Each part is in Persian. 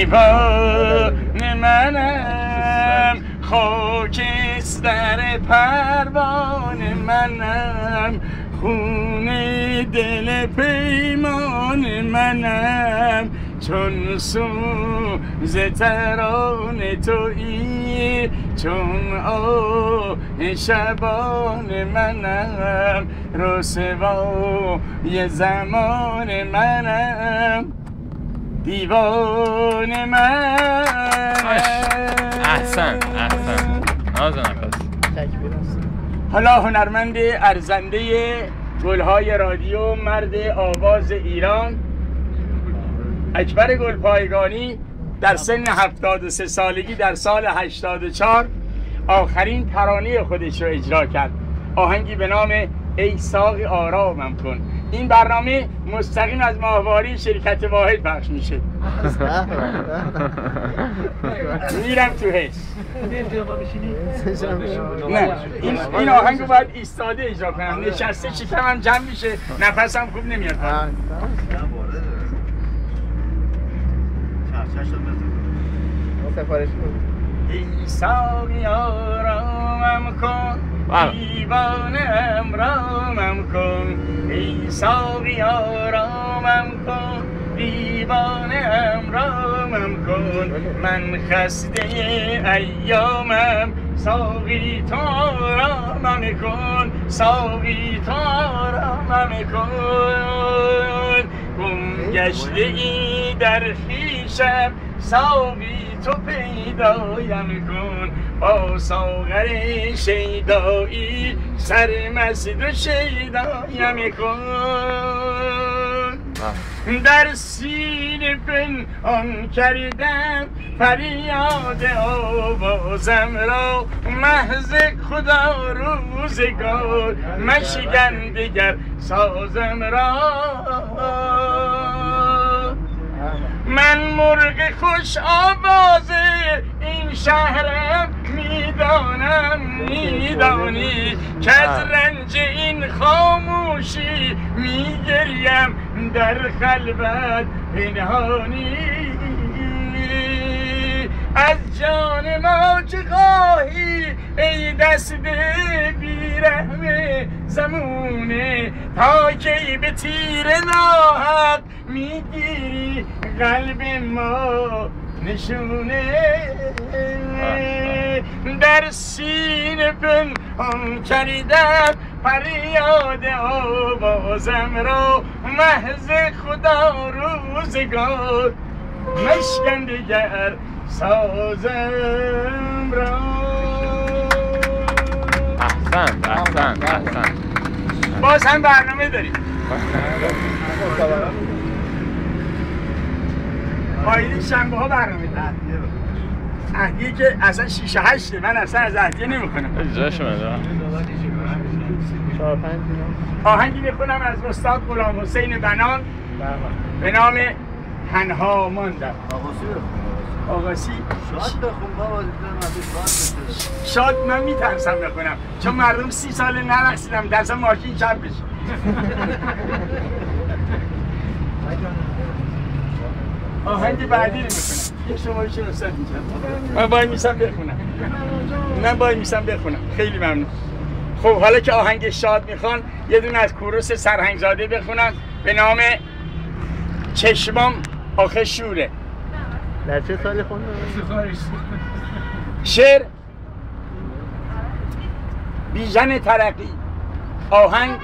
دیوانه منم، خاکستر پروانه منم، خون دل پیمان منم، چون سوز ترانه تویی، چون شبان منم، رسوای زمان منم، دیوان من. احسن ناز نفس. حالا هنرمند ارزنده گلهای رادیو، مرد آواز ایران، اکبر گلپایگانی در سن 73 سالگی در سال 84 آخرین ترانه خودش رو اجرا کرد، آهنگی به نام ای ساقی آرامم کن. این برنامه مستقیم از ماهواره شرکت واحد پخش میشه. میرم تو حس. نه این آهنگ رو باید ایستاده اجرا کنم، نشسته شکمم جمع میشه، نفسم خوب نمیاد. ای ساقی آرامم کن، دیوانه امرامم کن، ای ساقی آرامم کن، دیوانه امرامم کن، من خسته ایامم، ساقی تو آرامم کن، ساقی تو آرامم کن، گم گشته ای در خویشم، ساقی تو پیدایم کن، با ساغر شیدایی سرمست و شیدایم کن. در سینه پنهان کردم فریاد آوازم را، محض خدا روزگار مشکن دیگر سازم را. من مرغ خوش آواز این شهرم، میدانی که از رنج این خاموشی میگریم در خلوت پنهانی. از جان ما چه خواهی ای دست بیرحم زمونه، تا کی به تیر ناحق میگیری قلب ما نشونه. در سینه پنهان کردم فریاد آوازم را، محض خدا روزگار مشکن دیگر سازم را. احسن باز هم برنامه داریم. آیدی شنبه ها برنامه داریم. اهدیه که اصلا 6-8 من اصلا از اهدیه نمی کنم. اجراش من آهنگی بخونم از استاد غلام حسین بنان به نام تنها ماندم. آقاسی شاد بخون بابا، شاد من میترسم بخونم چون مردم 30 سال نرقصیدم دستم ماشین چپ بشه. آهنگ بعدی رو میخونم. یک شمارش رو رسد میکنم. من باید میسم بخونم. خیلی ممنون. خب حالا که آهنگ شاد میخوان یه دونه از کوروش سرهنگزاده بخونم به نام چشمام آخه شوره. در چه سالی خوندن؟ شعر بیژن ترقی، آهنگ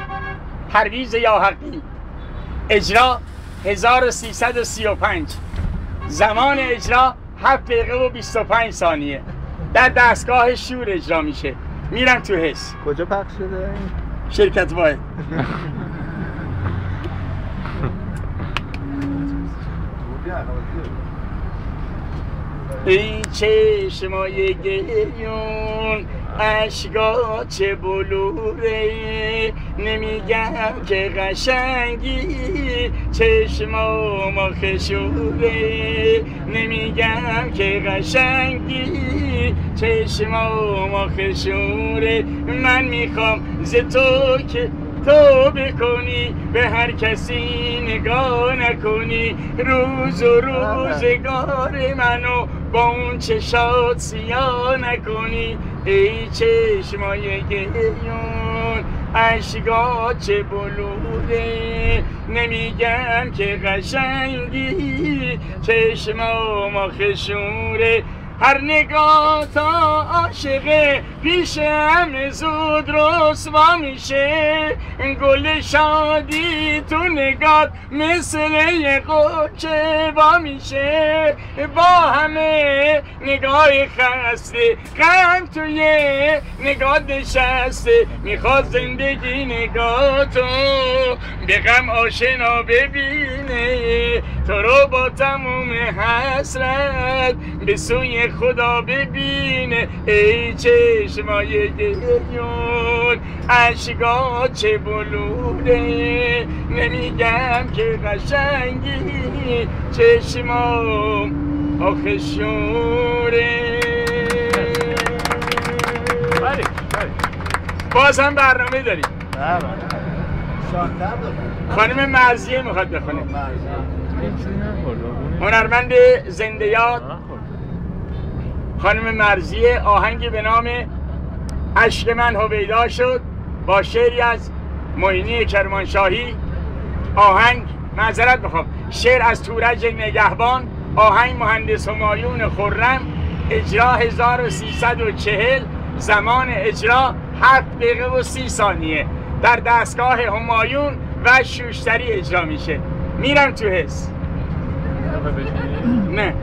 پرویز یاحقی، اجرا 1335، زمان اجرا 7 دقیقه و 25 ثانیه، در دستگاه شور اجرا میشه. میرم تو حس. کجا پخش شده؟ شرکت واحد. ای چشمای گریون اشکا چه بلوره، نمیگم که قشنگی چشمام آخه شوره، نمیگم که قشنگی چشمام آخه شوره. من میخوام ز تو که تو بکنی به هر کسی نگاه نکنی روز و روزگار منو با اون چشات سیاه نکنی ای چشمای گریون اشکات چه بلوده نمیگم که قشنگی چشمام آخه شوره هر نگاه تا عاشقه پیش همه زود رسوا میشه گل شادی تو نگات مثل یه قوچه وا میشه با همه نگاه خسته غم توی نگاه نشسته میخواد زندگی نگاهتو به غم آشنا ببینه تو رو با تموم حسرت به سوی خدا ببینه ای چشمای گریون اشکات چه بلوده نمیگم که قشنگی چشمام آخه شوره باز هم برنامه داریم خانم مرضیه میخواد بخونه هنرمند زنده یاد خانم مرضیه آهنگی به نام عشق من هویدا شد با شعری از معینی کرمانشاهی آهنگ معذرت میخوام شعر از تورج نگهبان آهنگ مهندس همایون خرم اجرا 1340 زمان اجرا 7 دقیقه و 30 ثانیه در دستگاه همایون و شوشتری اجرا میشه میرم تو حس نه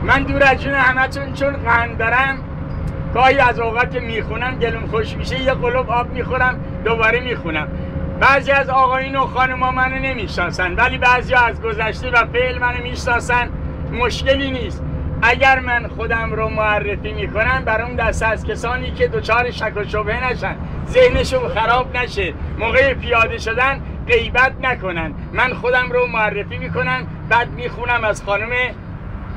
من دور از جون همتون چون قند دارم گاهی از اوقات میخونم دلم خوش میشه یه قلوب آب میخورم دوباره میخونم بعضی از آقایون و خانما منو نمیشناسن ولی بعضی از گذشته و فعل منو میشناسن مشکلی نیست اگر من خودم رو معرفی میکنم بر اون دسته از کسانی که دچار شک و شبهه نشن ذهنشون خراب نشه موقع پیاده شدن غیبت نکنن من خودم رو معرفی میکنم بعد میخونم از خانم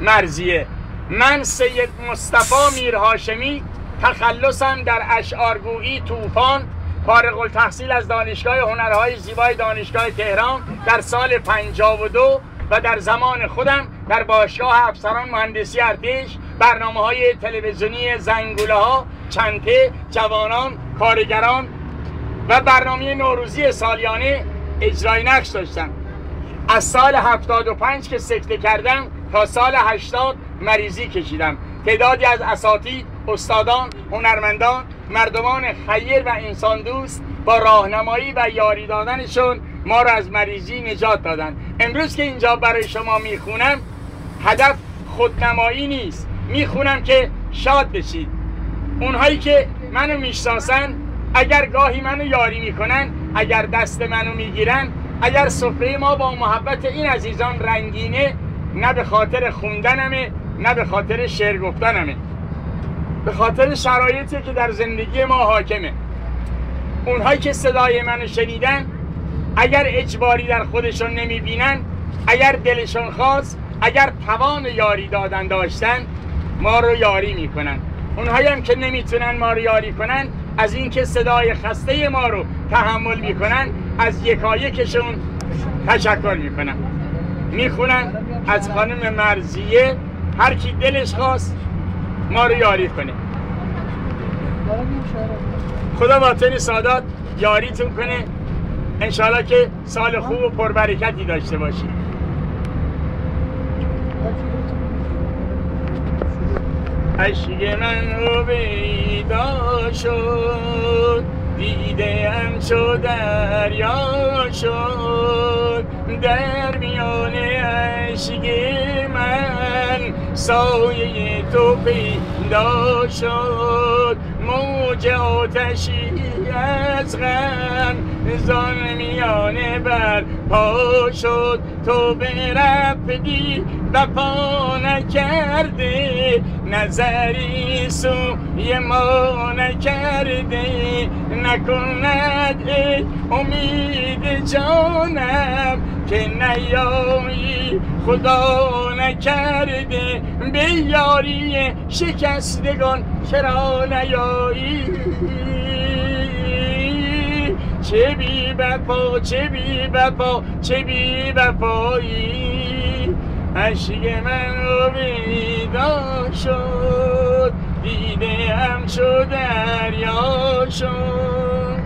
مرضیه من سید مصطفی میرهاشمی تخلصم در اشعارگویی طوفان فارغ التحصیل از دانشگاه هنرهای زیبای دانشگاه تهران در سال 52 و در زمان خودم در باشگاه افسران مهندسی ارتش برنامه‌های تلویزیونی زنگوله ها چنته جوانان کارگران و برنامه نوروزی سالیانه اجرای نقش داشتم از سال 75 که سکته کردم تا سال 80 مریضی کشیدم تعدادی از اساتید استادان هنرمندان مردمان خیر و انسان دوست با راهنمایی و یاری دادنشون ما رو از مریضی نجات دادن امروز که اینجا برای شما میخونم هدف خودنمایی نیست میخونم که شاد بشید اونهایی که منو میشناسن اگر گاهی منو یاری میکنن اگر دست منو میگیرن اگر سفره ما با محبت این عزیزان رنگینه نه به خاطر خوندنمه نه به خاطر شعر گفتنمه به خاطر شرایطی که در زندگی ما حاکمه اونهایی که صدای منو شنیدن اگر اجباری در خودشون نمیبینن اگر دلشون خواست اگر توان یاری دادن داشتن ما رو یاری میکنن اونهایی هم که نمیتونن ما رو یاری کنن از اینکه صدای خسته ما رو تحمل میکنن از یکایکشون تشکر میکنن میخونن از خانم مرضیه هر کی دلش خواست ما رو یاری کنه خدا باطن سادات یاریتون کنه انشالله که سال خوب و پربرکتی داشته باشید عشق من رو بیدا شد دیدم چو دریا شد در میان عشق من سایه تو پیدا شد موج آتشی از غم زان میانه بر پا شد تو برفتی وفا نکرده نظری سوی ما نکرده نکند امید جانم که نیایی خدا نکرده به یاری شکستگان چرا نیایی چه بی وفا چه بی وفا چه بی وفایی عشق من بیدار شد دیده همچو دریا شد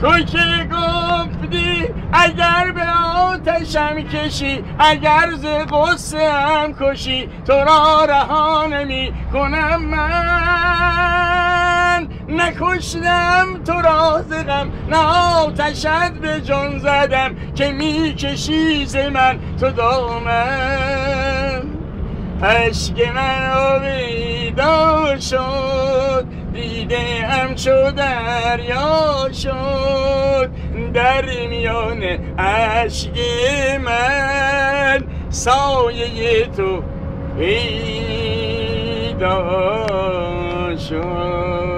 تو که گفتی اگر به آتشم کشی اگر ز غصه هم کشی تو را رها نمی کنم من نکشتم تو را ز غم نه آتشت به جان زدم که می کشی ز من تو دامن عشق من بیدار شد دیده همچو دریا شد در میان عشق من سایه تو پیدا شد